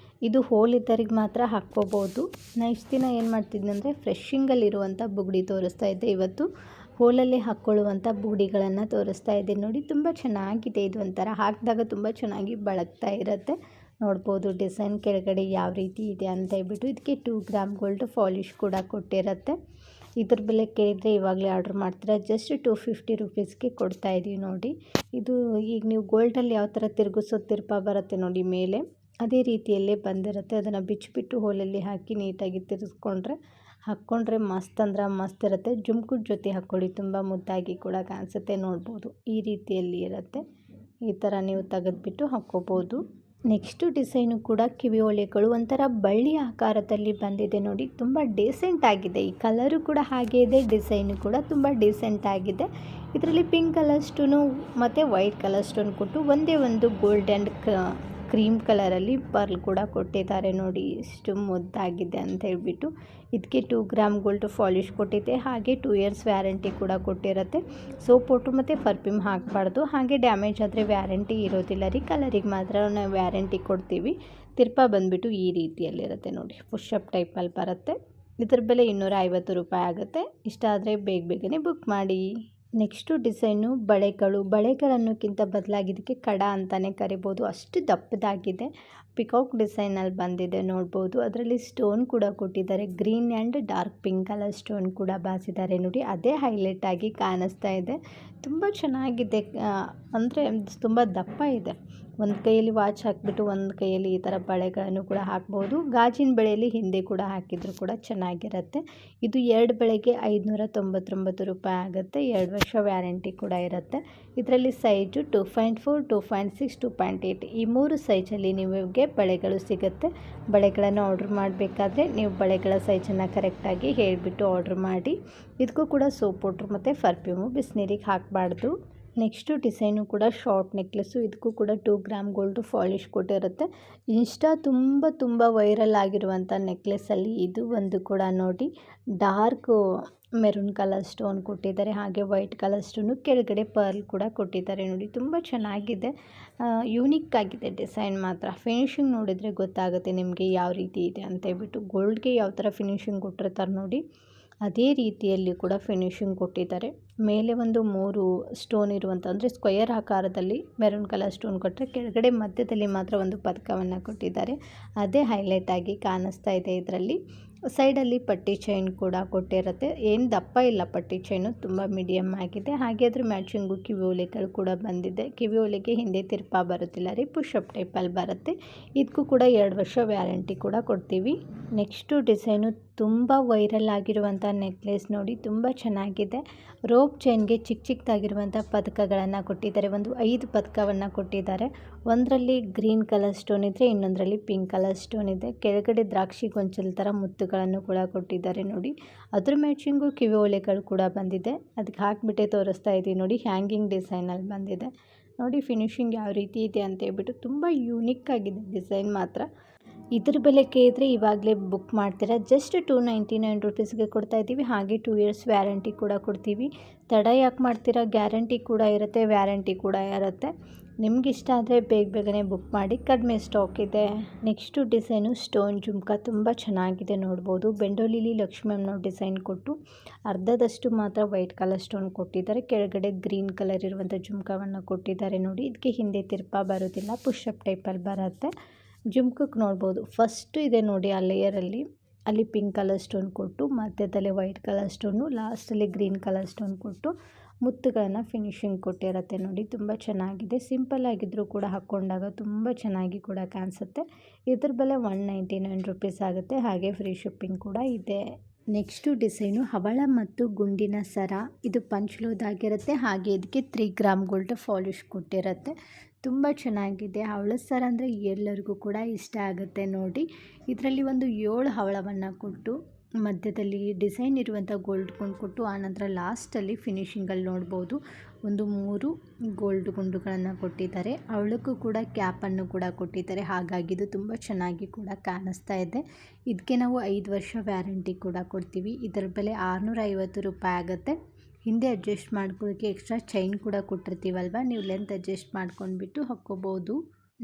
ಇದು ಹೋಲ್ ಇದ್ದರಿಗೆ ಮಾತ್ರ ಹಾಕ್ಕೋಬೋದು. ನೆಕ್ಸ್ಟ್ ದಿನ ಏನು ಮಾಡ್ತಿದ್ದಂದರೆ ಫ್ರೆಶಿಂಗಲ್ಲಿರುವಂಥ ಬುಗುಡಿ ತೋರಿಸ್ತಾ ಇದ್ದೆ. ಇವತ್ತು ಹೋಲಲ್ಲಿ ಹಾಕ್ಕೊಳ್ಳುವಂಥ ಬುಗುಡಿಗಳನ್ನು ತೋರಿಸ್ತಾ ಇದ್ದೀನಿ ನೋಡಿ. ತುಂಬ ಚೆನ್ನಾಗಿದೆ. ಇದು ಒಂಥರ ಹಾಕಿದಾಗ ತುಂಬ ಚೆನ್ನಾಗಿ ಬೆಳಗ್ತಾ ಇರುತ್ತೆ ನೋಡ್ಬೋದು. ಡಿಸೈನ್ ಕೆಳಗಡೆ ಯಾವ ರೀತಿ ಇದೆ ಅಂತ ಹೇಳ್ಬಿಟ್ಟು. ಇದಕ್ಕೆ 2 ಗ್ರಾಮ್ ಗೋಲ್ಡ್ ಪಾಲಿಶ್ ಕೂಡ ಕೊಟ್ಟಿರುತ್ತೆ. ಇದ್ರ ಬೆಲೆ ಕೇಳಿದರೆ ಇವಾಗಲೇ ಆರ್ಡ್ರ್ ಮಾಡ್ತೀರಾ ಜಸ್ಟ್ 250 ರುಪೀಸ್ಗೆ ಕೊಡ್ತಾ ಇದ್ದೀವಿ ನೋಡಿ. ಇದು ಈಗ ನೀವು ಗೋಲ್ಡಲ್ಲಿ ಯಾವ ಥರ ತಿರುಗಿಸೋ ತಿರ್ಪ ಬರುತ್ತೆ ನೋಡಿ ಮೇಲೆ, ಅದೇ ರೀತಿಯಲ್ಲೇ ಬಂದಿರುತ್ತೆ. ಅದನ್ನು ಬಿಚ್ಚಿಬಿಟ್ಟು ಹೋಲಲ್ಲಿ ಹಾಕಿ ನೀಟಾಗಿ ಹಾಕ್ಕೊಂಡ್ರೆ ಮಸ್ತ್ ಅಂದ್ರೆ ಮಸ್ತ್ ಇರುತ್ತೆ. ಜುಮ್ಕುದ ಜೊತೆ ಹಾಕ್ಕೊಳ್ಳಿ, ತುಂಬ ಮುದ್ದಾಗಿ ಕೂಡ ಕಾಣಿಸುತ್ತೆ ನೋಡ್ಬೋದು. ಈ ರೀತಿಯಲ್ಲಿ ಇರುತ್ತೆ. ಈ ಥರ ನೀವು ತೆಗೆದುಬಿಟ್ಟು ಹಾಕ್ಕೋಬೋದು. ನೆಕ್ಸ್ಟು ಡಿಸೈನು ಕೂಡ ಕಿವಿ ಓಲೆಗಳು ಒಂಥರ ಬಳ್ಳಿ ಆಕಾರದಲ್ಲಿ ಬಂದಿದೆ ನೋಡಿ, ತುಂಬ ಡೀಸೆಂಟ್ ಆಗಿದೆ. ಈ ಕಲರು ಕೂಡ ಹಾಗೆ ಇದೆ, ಡಿಸೈನು ಕೂಡ ತುಂಬ ಡೀಸೆಂಟ್ ಆಗಿದೆ. ಇದರಲ್ಲಿ ಪಿಂಕ್ ಕಲರ್ ಸ್ಟೋನು ಮತ್ತು ವೈಟ್ ಕಲರ್ ಸ್ಟೋನ್ ಕೊಟ್ಟು ಒಂದೇ ಒಂದು ಗೋಲ್ಡ್ ಆ್ಯಂಡ್ ಕ್ರೀಮ್ ಕಲರಲ್ಲಿ ಪರ್ಲ್ ಕೂಡ ಕೊಟ್ಟಿದ್ದಾರೆ ನೋಡಿ, ಎಷ್ಟು ಮುದ್ದಾಗಿದೆ ಅಂತ ಹೇಳ್ಬಿಟ್ಟು. ಇದಕ್ಕೆ 2 ಗ್ರಾಮ್ ಗೋಲ್ಡ್ ಪಾಲಿಶ್ ಕೊಟ್ಟಿದೆ, ಹಾಗೆ 2 ಇಯರ್ಸ್ ವ್ಯಾರಂಟಿ ಕೂಡ ಕೊಟ್ಟಿರುತ್ತೆ. ಸೋಪ್ ವಾಟ್ರ್ ಮತ್ತು ಪರ್ಫ್ಯೂಮ್ ಹಾಕಬಾರ್ದು, ಹಾಗೆ ಡ್ಯಾಮೇಜ್ ಆದರೆ ವ್ಯಾರಂಟಿ ಇರೋದಿಲ್ಲ ರೀ. ಕಲರಿಗೆ ಮಾತ್ರ ನಾವು ವ್ಯಾರಂಟಿ ಕೊಡ್ತೀವಿ. ತಿರ್ಪ ಬಂದುಬಿಟ್ಟು ಈ ರೀತಿಯಲ್ಲಿರುತ್ತೆ ನೋಡಿ, ಪುಷಪ್ ಟೈಪಲ್ಲಿ ಬರುತ್ತೆ. ಇದ್ರ ಬೆಲೆ 250 ರೂಪಾಯಿ ಆಗುತ್ತೆ. ಇಷ್ಟ ಆದರೆ ಬೇಗನೆ ಬುಕ್ ಮಾಡಿ. ನೆಕ್ಸ್ಟು ಡಿಸೈನು ಬಳೆಗಳನ್ನೋಕ್ಕಿಂತ ಬದಲಾಗಿ ಇದಕ್ಕೆ ಕಡ ಅಂತಲೇ ಕರಿಬೋದು, ಅಷ್ಟು ದಪ್ಪದಾಗಿದೆ. ಪಿಕಾಕ್ ಡಿಸೈನಲ್ಲಿ ಬಂದಿದೆ ನೋಡ್ಬೋದು. ಅದರಲ್ಲಿ ಸ್ಟೋನ್ ಕೂಡ ಕೊಟ್ಟಿದ್ದಾರೆ, green and dark pink colour stone ಕೂಡ ಬಾಸಿದ್ದಾರೆ ನೋಡಿ, ಅದೇ ಹೈಲೈಟ್ ಆಗಿ ಕಾಣಿಸ್ತಾ ಇದೆ. ತುಂಬ ಚೆನ್ನಾಗಿದೆ, ಅಂದರೆ ತುಂಬ ದಪ್ಪ ಇದೆ. ಒಂದು ಕೈಯಲ್ಲಿ ವಾಚ್ ಹಾಕಿಬಿಟ್ಟು ಒಂದು ಕೈಯಲ್ಲಿ ಈ ಥರ ಬಳೆಗಳನ್ನು ಕೂಡ ಹಾಕ್ಬೋದು. ಗಾಜಿನ ಬಳೆಯಲ್ಲಿ ಹಿಂದೆ ಕೂಡ ಹಾಕಿದರೂ ಕೂಡ ಚೆನ್ನಾಗಿರುತ್ತೆ. ಇದು 2 ಬಳೆಗೆ 599 ರೂಪಾಯಿ ಆಗುತ್ತೆ. 2 ವರ್ಷ ವ್ಯಾರಂಟಿ ಕೂಡ ಇರುತ್ತೆ. ಇದರಲ್ಲಿ ಸೈಜು 2.4, 2.6, 2.8 ಈ 3 ಸೈಜಲ್ಲಿ ನಿಮಗೆ ಬಳೆಗಳು ಸಿಗುತ್ತೆ. ಬಳೆಗಳನ್ನು ಆರ್ಡ್ರ್ ಮಾಡಬೇಕಾದ್ರೆ ನೀವು ಬಳೆಗಳ ಸೈಜನ್ನು ಕರೆಕ್ಟಾಗಿ ಹೇಳಿಬಿಟ್ಟು ಆರ್ಡ್ರ್ ಮಾಡಿ. ಇದಕ್ಕೂ ಕೂಡ ಸೋಪ್ ವಾಟ್ರ್ ಮತ್ತು ಪರ್ಫ್ಯೂಮು ಬಿಸಿನೀರಿಗೆ ಹಾಕಬಾರ್ದು. ನೆಕ್ಸ್ಟು ಡಿಸೈನು ಕೂಡ ಶಾರ್ಟ್ ನೆಕ್ಲೆಸ್ಸು, ಇದಕ್ಕೂ ಕೂಡ 2 ಗ್ರಾಮ್ ಗೋಲ್ಡ್ ಪಾಲಿಶ್ ಕೊಟ್ಟಿರುತ್ತೆ. ತುಂಬ ವೈರಲ್ ಆಗಿರುವಂಥ ನೆಕ್ಲೆಸ್ಸಲ್ಲಿ ಇದು ಒಂದು ಕೂಡ ನೋಡಿ, ಡಾರ್ಕ್ ಮೆರೂನ್ ಕಲರ್ ಸ್ಟೋನ್ ಕೊಟ್ಟಿದ್ದಾರೆ, ಹಾಗೆ ವೈಟ್ ಕಲರ್ ಸ್ಟೋನು, ಕೆಳಗಡೆ ಪರ್ಲ್ ಕೂಡ ಕೊಟ್ಟಿದ್ದಾರೆ ನೋಡಿ, ತುಂಬ ಚೆನ್ನಾಗಿದೆ. ಯೂನಿಕ್ ಆಗಿದೆ ಡಿಸೈನ್ ಮಾತ್ರ. ಫಿನಿಶಿಂಗ್ ನೋಡಿದರೆ ಗೊತ್ತಾಗುತ್ತೆ ನಿಮಗೆ ಯಾವ ರೀತಿ ಇದೆ ಅಂತ ಹೇಳ್ಬಿಟ್ಟು. ಗೋಲ್ಡ್ಗೆ ಯಾವ ಥರ ಫಿನಿಶಿಂಗ್ ಕೊಟ್ಟಿರ್ತಾರೆ ನೋಡಿ, ಅದೇ ರೀತಿಯಲ್ಲಿ ಕೂಡ ಫಿನಿಶಿಂಗ್ ಕೊಟ್ಟಿದ್ದಾರೆ. ಮೇಲೆ ಒಂದು 3 ಸ್ಟೋನ್ ಇರುವಂಥ, ಅಂದರೆ ಸ್ಕ್ವಯರ್ ಆಕಾರದಲ್ಲಿ ಮೆರೂನ್ ಕಲರ್ ಸ್ಟೋನ್ ಕೊಟ್ಟರೆ, ಕೆಳಗಡೆ ಮಧ್ಯದಲ್ಲಿ ಮಾತ್ರ ಒಂದು ಪದಕವನ್ನು ಕೊಟ್ಟಿದ್ದಾರೆ. ಅದೇ ಹೈಲೈಟ್ ಆಗಿ ಕಾಣಿಸ್ತಾ ಇದೆ. ಇದರಲ್ಲಿ ಸೈಡಲ್ಲಿ ಪಟ್ಟಿ ಚೈನ್ ಕೂಡ ಕೊಟ್ಟಿರುತ್ತೆ. ಏನು ದಪ್ಪ ಇಲ್ಲ ಪಟ್ಟಿ ಚೈನು, ತುಂಬ ಮೀಡಿಯಮ್ ಆಗಿದೆ. ಹಾಗೆ ಅದ್ರ ಮ್ಯಾಚಿಂಗು ಕಿವಿ ಓಲೆಗಳು ಕೂಡ ಬಂದಿದೆ. ಕಿವಿ ಓಲೆಗೆ ಹಿಂದೆ ತಿರ್ಪ ಬರುತ್ತಿಲ್ಲ ರೀ, ಪುಷಪ್ ಟೈಪಲ್ಲಿ ಬರುತ್ತೆ. ಇದಕ್ಕೂ ಕೂಡ 2 ವರ್ಷ ವ್ಯಾರಂಟಿ ಕೂಡ ಕೊಡ್ತೀವಿ. ನೆಕ್ಸ್ಟು ಡಿಸೈನು ತುಂಬ ವೈರಲ್ ಆಗಿರುವಂಥ ನೆಕ್ಲೆಸ್ ನೋಡಿ, ತುಂಬ ಚೆನ್ನಾಗಿದೆ. ರೋಪ್ ಚೈನ್ಗೆ ಚಿಕ್ಕದಾಗಿರುವಂಥ ಪದಕಗಳನ್ನು ಕೊಟ್ಟಿದ್ದಾರೆ. ಒಂದು 5 ಪದಕವನ್ನು ಕೊಟ್ಟಿದ್ದಾರೆ. ಒಂದರಲ್ಲಿ ಗ್ರೀನ್ ಕಲರ್ ಸ್ಟೋನ್ ಇದ್ದರೆ, ಇನ್ನೊಂದರಲ್ಲಿ ಪಿಂಕ್ ಕಲರ್ ಸ್ಟೋನ್ ಇದೆ. ಕೆಳಗಡೆ ದ್ರಾಕ್ಷಿ ಗೊಂಚಲು ಥರ ಮುತ್ತುಗಳನ್ನು ಕೂಡ ಕೊಟ್ಟಿದ್ದಾರೆ ನೋಡಿ. ಅದ್ರ ಮ್ಯಾಚಿಂಗು ಕಿವಿ ಓಲೆಗಳು ಕೂಡ ಬಂದಿದೆ. ಅದಕ್ಕೆ ಹಾಕಿಬಿಟ್ಟೆ ತೋರಿಸ್ತಾ ಇದ್ದೀವಿ ನೋಡಿ, ಹ್ಯಾಂಗಿಂಗ್ ಡಿಸೈನಲ್ಲಿ ಬಂದಿದೆ ನೋಡಿ. ಫಿನಿಶಿಂಗ್ ಯಾವ ರೀತಿ ಇದೆ ಅಂತ ಹೇಳ್ಬಿಟ್ಟು ತುಂಬ ಯೂನಿಕ್ ಆಗಿದೆ ಡಿಸೈನ್ ಮಾತ್ರ. ಇದ್ರ ಬೆಲೆ ಕೇಳಿದ್ರೆ ಇವಾಗಲೇ ಬುಕ್ ಮಾಡ್ತೀರಾ. ಜಸ್ಟ್ 299 ರೂಪೀಸ್ಗೆ ಕೊಡ್ತಾ ಇದ್ದೀವಿ. ಹಾಗೆ 2 ಇಯರ್ಸ್ ವ್ಯಾರಂಟಿ ಕೂಡ ಕೊಡ್ತೀವಿ. ತಡ ಯಾಕೆ ಮಾಡ್ತೀರಾ, ಗ್ಯಾರಂಟಿ ಕೂಡ ಇರುತ್ತೆ, ವ್ಯಾರಂಟಿ ಕೂಡ ಇರುತ್ತೆ. ನಿಮ್ಗೆ ಇಷ್ಟ ಆದರೆ ಬೇಗನೆ ಬುಕ್ ಮಾಡಿ, ಕಡಿಮೆ ಸ್ಟಾಕ್ ಇದೆ. ನೆಕ್ಸ್ಟು ಡಿಸೈನು ಸ್ಟೋನ್ ಜುಮ್ಕ, ತುಂಬ ಚೆನ್ನಾಗಿದೆ ನೋಡ್ಬೋದು. ಬೆಂಡೋಲಿಲಿ ಲಕ್ಷ್ಮಿ ಅನ್ನೋ ಡಿಸೈನ್ ಕೊಟ್ಟು ಅರ್ಧದಷ್ಟು ಮಾತ್ರ ವೈಟ್ ಕಲರ್ ಸ್ಟೋನ್ ಕೊಟ್ಟಿದ್ದಾರೆ. ಕೆಳಗಡೆ ಗ್ರೀನ್ ಕಲರ್ ಇರುವಂಥ ಜುಮ್ಕವನ್ನು ಕೊಟ್ಟಿದ್ದಾರೆ ನೋಡಿ. ಇದಕ್ಕೆ ಹಿಂದೆ ತಿರ್ಪ ಬರೋದಿಲ್ಲ, ಪುಷಪ್ ಟೈಪಲ್ಲಿ ಬರುತ್ತೆ. ಜುಮ್ಕಕ್ಕೆ ನೋಡ್ಬೋದು, ಫಸ್ಟು ಇದೆ ನೋಡಿ ಆ ಲೇಯರಲ್ಲಿ, ಅಲ್ಲಿ ಪಿಂಕ್ ಕಲರ್ ಸ್ಟೋನ್ ಕೊಟ್ಟು, ಮಧ್ಯದಲ್ಲಿ ವೈಟ್ ಕಲರ್ ಸ್ಟೋನು, ಲಾಸ್ಟಲ್ಲಿ ಗ್ರೀನ್ ಕಲರ್ ಸ್ಟೋನ್ ಕೊಟ್ಟು ಮುತ್ತುಗಳನ್ನು ಫಿನಿಶಿಂಗ್ ಕೊಟ್ಟಿರುತ್ತೆ ನೋಡಿ. ತುಂಬ ಚೆನ್ನಾಗಿದೆ. ಸಿಂಪಲ್ ಆಗಿದ್ದರೂ ಕೂಡ ಹಾಕ್ಕೊಂಡಾಗ ತುಂಬ ಚೆನ್ನಾಗಿ ಕೂಡ ಕಾಣಿಸುತ್ತೆ. ಇದ್ರ ಬೆಲೆ 199 ರೂಪೀಸ್ ಆಗುತ್ತೆ. ಹಾಗೆ ಫ್ರೀ ಶಿಪ್ಪಿಂಗ್ ಕೂಡ ಇದೆ. ನೆಕ್ಸ್ಟು ಡಿಸೈನು ಹವಳ ಮತ್ತು ಗುಂಡಿನ ಸರ, ಇದು ಪಂಚ್ಲೋದಾಗಿರುತ್ತೆ. ಹಾಗೆ ಇದಕ್ಕೆ 3 ಗ್ರಾಮ್ ಗೋಲ್ಡ್ ಪಾಲಿಶ್ ಕೊಟ್ಟಿರುತ್ತೆ. ತುಂಬ ಚೆನ್ನಾಗಿದೆ. ಹವಳದ ಸರ ಅಂದರೆ ಎಲ್ಲರಿಗೂ ಕೂಡ ಇಷ್ಟ ಆಗುತ್ತೆ ನೋಡಿ. ಇದರಲ್ಲಿ ಒಂದು 7 ಹವಳವನ್ನು ಕೊಟ್ಟು, ಮಧ್ಯದಲ್ಲಿ ಡಿಸೈನ್ ಇರುವಂಥ ಗೋಲ್ಡ್ ಕೊಟ್ಟು, ಆನಂತರ ಲಾಸ್ಟಲ್ಲಿ ಫಿನಿಶಿಂಗಲ್ಲಿ ನೋಡ್ಬೋದು ಒಂದು 3 ಗೋಲ್ಡ್ ಗುಂಡುಗಳನ್ನು ಕೊಟ್ಟಿದ್ದಾರೆ. ಅವಳಕ್ಕೂ ಕೂಡ ಕ್ಯಾಪನ್ನು ಕೂಡ ಕೊಟ್ಟಿದ್ದಾರೆ. ಹಾಗಾಗಿ ಇದು ತುಂಬ ಚೆನ್ನಾಗಿ ಕೂಡ ಕಾಣಿಸ್ತಾ ಇದೆ. ಇದಕ್ಕೆ ನಾವು 5 ವರ್ಷ ವ್ಯಾರಂಟಿ ಕೂಡ ಕೊಡ್ತೀವಿ. ಇದರ ಬೆಲೆ 650 ರೂಪಾಯಿ ಆಗುತ್ತೆ. ಹಿಂದೆ ಅಡ್ಜಸ್ಟ್ ಮಾಡ್ಕೊಳ್ಳೋಕ್ಕೆ ಎಕ್ಸ್ಟ್ರಾ ಚೈನ್ ಕೂಡ ಕೊಟ್ಟಿರ್ತೀವಲ್ವ, ನೀವು ಲೆಂತ್ ಅಡ್ಜಸ್ಟ್ ಮಾಡ್ಕೊಂಡ್ಬಿಟ್ಟು ಹಾಕ್ಕೋಬೋದು.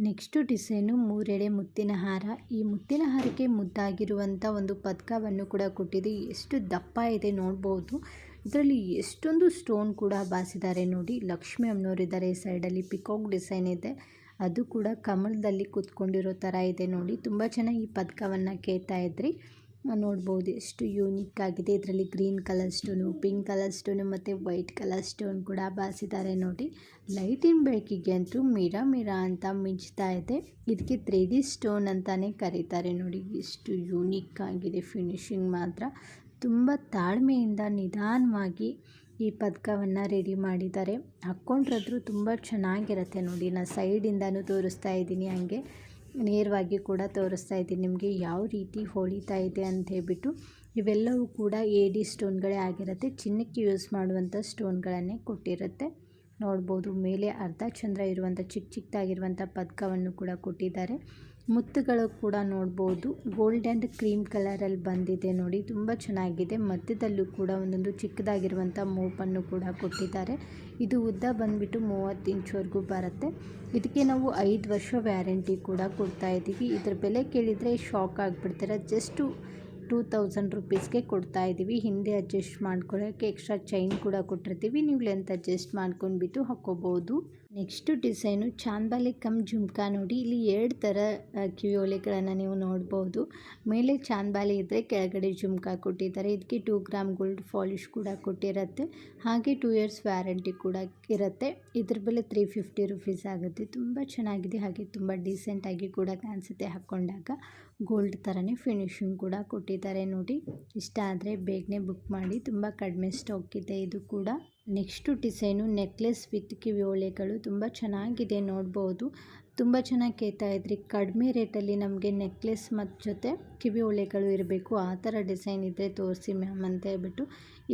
ನೆಕ್ಸ್ಟು ಡಿಸೈನು 3 ಎಳೆ ಮುತ್ತಿನ ಹಾರ. ಈ ಮುತ್ತಿನ ಹಾರಕ್ಕೆ ಮುದ್ದಾಗಿರುವಂಥ ಒಂದು ಪದಕವನ್ನು ಕೂಡ ಕೊಟ್ಟಿದೆ. ಎಷ್ಟು ದಪ್ಪ ಇದೆ ನೋಡ್ಬೋದು. ಇದರಲ್ಲಿ ಎಷ್ಟೊಂದು ಸ್ಟೋನ್ ಕೂಡ ಬಾಸಿದ್ದಾರೆ ನೋಡಿ. ಲಕ್ಷ್ಮಿ ಅಮ್ಮನವರಿದ್ದಾರೆ, ಸೈಡಲ್ಲಿ ಪಿಕಾಕ್ ಡಿಸೈನ್ ಇದೆ, ಅದು ಕೂಡ ಕಮಲದಲ್ಲಿ ಕೂತ್ಕೊಂಡಿರೋ ಥರ ಇದೆ ನೋಡಿ. ತುಂಬ ಚೆನ್ನಾಗಿ ಈ ಪದಕವನ್ನು ಕೇಳ್ತಾ ಇದ್ರಿ ನೋಡ್ಬೋದು, ಎಷ್ಟು ಯೂನಿಕ್ ಆಗಿದೆ. ಇದರಲ್ಲಿ green colour stone, pink colour stone ಮತ್ತು ವೈಟ್ ಕಲರ್ ಸ್ಟೋನ್ ಕೂಡ ಬಾಸಿದ್ದಾರೆ ನೋಡಿ. ಲೈಟಿನ ಬೆಳಕಿಗೆ ಅಂತೂ ಮಿರಾ ಅಂತ ಮಿಂಚ್ತಾ ಇದೆ. ಇದಕ್ಕೆ 3D ಸ್ಟೋನ್ ಅಂತಲೇ ಕರೀತಾರೆ ನೋಡಿ. ಎಷ್ಟು ಯೂನಿಕ್ ಆಗಿದೆ ಫಿನಿಶಿಂಗ್ ಮಾತ್ರ. ತುಂಬ ತಾಳ್ಮೆಯಿಂದ ನಿಧಾನವಾಗಿ ಈ ಪದಕವನ್ನು ರೆಡಿ ಮಾಡಿದ್ದಾರೆ. ಹಾಕ್ಕೊಂಡ್ರಾದ್ರೂ ತುಂಬ ಚೆನ್ನಾಗಿರುತ್ತೆ ನೋಡಿ. ನಾನು ಸೈಡಿಂದನೂ ತೋರಿಸ್ತಾ ಇದ್ದೀನಿ, ಹಾಗೆ ನೇರವಾಗಿ ಕೂಡ ತೋರಿಸ್ತಾ ಇದ್ದೀನಿ ನಿಮಗೆ ಯಾವ ರೀತಿ ಹೊಳಿತಾ ಇದೆ ಅಂತ ಹೇಳ್ಬಿಟ್ಟು. ಇವೆಲ್ಲವೂ ಕೂಡ ಏಡಿ ಸ್ಟೋನ್ಗಳೇ ಆಗಿರುತ್ತೆ, ಚಿನ್ನಕ್ಕೆ ಯೂಸ್ ಮಾಡುವಂಥ ಸ್ಟೋನ್ಗಳನ್ನೇ ಕೊಟ್ಟಿರುತ್ತೆ. ನೋಡ್ಬೋದು ಮೇಲೆ ಅರ್ಧ ಚಂದ್ರ ಇರುವಂಥ ಚಿಕ್ಕದಾಗಿರುವಂಥ ಪದಕವನ್ನು ಕೂಡ ಕೊಟ್ಟಿದ್ದಾರೆ. ಮುತ್ತುಗಳು ಕೂಡ ನೋಡ್ಬೋದು ಗೋಲ್ಡ್ ಆ್ಯಂಡ್ ಕ್ರೀಮ್ ಕಲರಲ್ಲಿ ಬಂದಿದೆ ನೋಡಿ, ತುಂಬ ಚೆನ್ನಾಗಿದೆ. ಮಧ್ಯದಲ್ಲೂ ಕೂಡ ಒಂದೊಂದು ಚಿಕ್ಕದಾಗಿರುವಂಥ ಮೋಪನ್ನು ಕೂಡ ಕೊಟ್ಟಿದ್ದಾರೆ. ಇದು ಉದ್ದ ಬಂದುಬಿಟ್ಟು 30 ಇಂಚ್ವರೆಗೂ ಬರುತ್ತೆ. ಇದಕ್ಕೆ ನಾವು 5 ವರ್ಷ ವ್ಯಾರಂಟಿ ಕೂಡ ಕೊಡ್ತಾ ಇದ್ದೀವಿ. ಇದ್ರ ಬೆಲೆ ಕೇಳಿದರೆ ಶಾಕ್ ಆಗಿಬಿಡ್ತೀರ. ಜಸ್ಟು 2000 ರುಪೀಸ್ಗೆ ಕೊಡ್ತಾ ಇದ್ದೀವಿ. ಹಿಂದೆ ಅಡ್ಜಸ್ಟ್ ಮಾಡ್ಕೊಳ್ಳೋಕ್ಕೆ ಎಕ್ಸ್ಟ್ರಾ ಚೈನ್ ಕೂಡ ಕೊಟ್ಟಿರ್ತೀವಿ, ನೀವು ಲೆಂತ್ ಅಡ್ಜಸ್ಟ್ ಮಾಡ್ಕೊಂಡ್ಬಿಟ್ಟು ಹಾಕ್ಕೋಬೋದು. Next design chandbali come jhumka ನೋಡಿ. ಇಲ್ಲಿ 2 ಥರ ಕಿವಿಯೋಲೆಗಳನ್ನು ನೀವು ನೋಡ್ಬೋದು. ಮೇಲೆ ಚಾಂದ್ಬಾಲಿ ಇದ್ದರೆ ಕೆಳಗಡೆ ಜುಮ್ಕಾ ಕೊಟ್ಟಿದ್ದಾರೆ. ಇದಕ್ಕೆ 2 ಗ್ರಾಮ್ ಗೋಲ್ಡ್ ಪಾಲಿಶ್ ಕೂಡ ಕೊಟ್ಟಿರುತ್ತೆ. ಹಾಗೆ 2 ಇಯರ್ಸ್ ವ್ಯಾರಂಟಿ ಕೂಡ ಇರುತ್ತೆ. ಇದ್ರ ಬೆಲೆ 350 ರುಪೀಸ್ ಆಗುತ್ತೆ. ತುಂಬ ಚೆನ್ನಾಗಿದೆ, ಹಾಗೆ ತುಂಬ ಡೀಸೆಂಟಾಗಿ ಕೂಡ ಕಾಣಿಸುತ್ತೆ ಹಾಕ್ಕೊಂಡಾಗ. ಗೋಲ್ಡ್ ಥರನೇ ಫಿನಿಶಿಂಗ್ ಕೂಡ ಕೊಟ್ಟಿದ್ದಾರೆ ನೋಡಿ. ಇಷ್ಟ ಆದರೆ ಬೇಗನೆ ಬುಕ್ ಮಾಡಿ, ತುಂಬ ಕಡಿಮೆ ಸ್ಟಾಕ್ ಇದೆ ಇದು ಕೂಡ. ನೆಕ್ಸ್ಟು ಡಿಸೈನು ನೆಕ್ಲೆಸ್ ವಿತ್ ಕಿವಿಯೋಲೆಗಳು ತುಂಬ ಚೆನ್ನಾಗಿದೆ ನೋಡ್ಬೋದು. ತುಂಬ ಚೆನ್ನಾಗಿ ಕೇಳ್ತಾ ಇದ್ರಿ, ಕಡಿಮೆ ರೇಟಲ್ಲಿ ನಮಗೆ ನೆಕ್ಲೆಸ್ ಮತ್ತು ಜೊತೆ ಕಿವಿಯೋಲೆಗಳು ಇರಬೇಕು, ಆ ಥರ ಡಿಸೈನ್ ಇದ್ದರೆ ತೋರಿಸಿ ಮ್ಯಾಮ್ ಅಂತ ಹೇಳ್ಬಿಟ್ಟು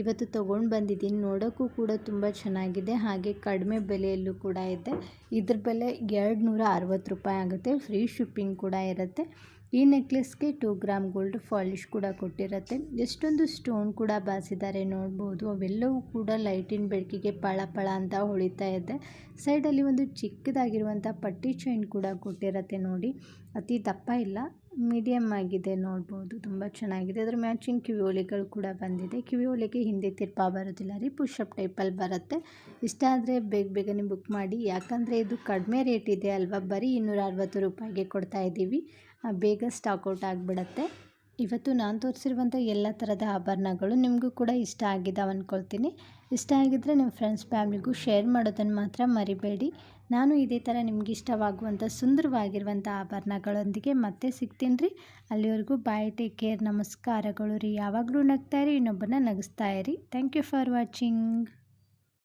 ಇವತ್ತು ತೊಗೊಂಡು ಬಂದಿದ್ದೀನಿ. ನೋಡೋಕ್ಕೂ ಕೂಡ ತುಂಬ ಚೆನ್ನಾಗಿದೆ, ಹಾಗೆ ಕಡಿಮೆ ಬೆಲೆಯಲ್ಲೂ ಕೂಡ ಇದೆ. ಇದ್ರ ಬೆಲೆ 260 ರೂಪಾಯಿ ಆಗುತ್ತೆ. ಫ್ರೀ ಶಿಪ್ಪಿಂಗ್ ಕೂಡ ಇರುತ್ತೆ. ಈ ನೆಕ್ಲೆಸ್ಗೆ 2 ಗ್ರಾಮ್ ಗೋಲ್ಡ್ ಪಾಲಿಶ್ ಕೂಡ ಕೊಟ್ಟಿರುತ್ತೆ. ಎಷ್ಟೊಂದು ಸ್ಟೋನ್ ಕೂಡ ಬಾಸಿದ್ದಾರೆ ನೋಡ್ಬೋದು. ಅವೆಲ್ಲವೂ ಕೂಡ ಲೈಟಿನ ಬೆಳಕಿಗೆ ಪಳ ಪಳ ಅಂತ ಹೊಳಿತಾ ಇದೆ. ಸೈಡಲ್ಲಿ ಒಂದು ಚಿಕ್ಕದಾಗಿರುವಂಥ ಪಟ್ಟಿ ಚೈನ್ ಕೂಡ ಕೊಟ್ಟಿರುತ್ತೆ ನೋಡಿ. ಅತಿ ದಪ್ಪ ಇಲ್ಲ, ಮೀಡಿಯಮ್ ಆಗಿದೆ ನೋಡ್ಬೋದು. ತುಂಬ ಚೆನ್ನಾಗಿದೆ. ಅದರ ಮ್ಯಾಚಿಂಗ್ ಕಿವಿಯೋಲೆಗಳು ಕೂಡ ಬಂದಿದೆ. ಕಿವಿಯೋಲೆಗೆ ಹಿಂದೆ ತಿರ್ಪಾ ಬರೋದಿಲ್ಲ ರೀ, ಪುಷಪ್ ಟೈಪಲ್ಲಿ ಬರುತ್ತೆ. ಇಷ್ಟ ಆದರೆ ಬೇಗನೆ ಬುಕ್ ಮಾಡಿ, ಯಾಕಂದರೆ ಇದು ಕಡಿಮೆ ರೇಟ್ ಇದೆ ಅಲ್ವಾ, ಬರೀ 260 ರೂಪಾಯಿಗೆ ಕೊಡ್ತಾ ಇದ್ದೀವಿ. ಬೇಗ ಸ್ಟಾಕ್ಔಟ್ ಆಗಿಬಿಡತ್ತೆ. ಇವತ್ತು ನಾನು ತೋರಿಸಿರುವಂಥ ಎಲ್ಲ ಥರದ ಆಭರಣಗಳು ನಿಮಗೂ ಕೂಡ ಇಷ್ಟ ಆಗಿದ್ದಾವೆ ಅಂದ್ಕೊಳ್ತೀನಿ. ಇಷ್ಟ ಆಗಿದ್ದರೆ ನಿಮ್ಮ ಫ್ರೆಂಡ್ಸ್ ಫ್ಯಾಮಿಲಿಗೂ ಶೇರ್ ಮಾಡೋದನ್ನು ಮಾತ್ರ ಮರಿಬೇಡಿ. ನಾನು ಇದೇ ಥರ ನಿಮ್ಗೆ ಇಷ್ಟವಾಗುವಂಥ ಸುಂದರವಾಗಿರುವಂಥ ಆಭರಣಗಳೊಂದಿಗೆ ಮತ್ತೆ ಸಿಗ್ತೀನಿ ರೀ. ಅಲ್ಲಿವರೆಗೂ ಬಾಯ್, ಟೇಕ್ ಕೇರ್, ನಮಸ್ಕಾರಗಳು ರೀ. ಯಾವಾಗಲೂ ನಗ್ತಾ ಇರಿ, ಇನ್ನೊಬ್ಬರನ್ನ ನಗಿಸ್ತಾ ಇರಿ. Thank you for watching.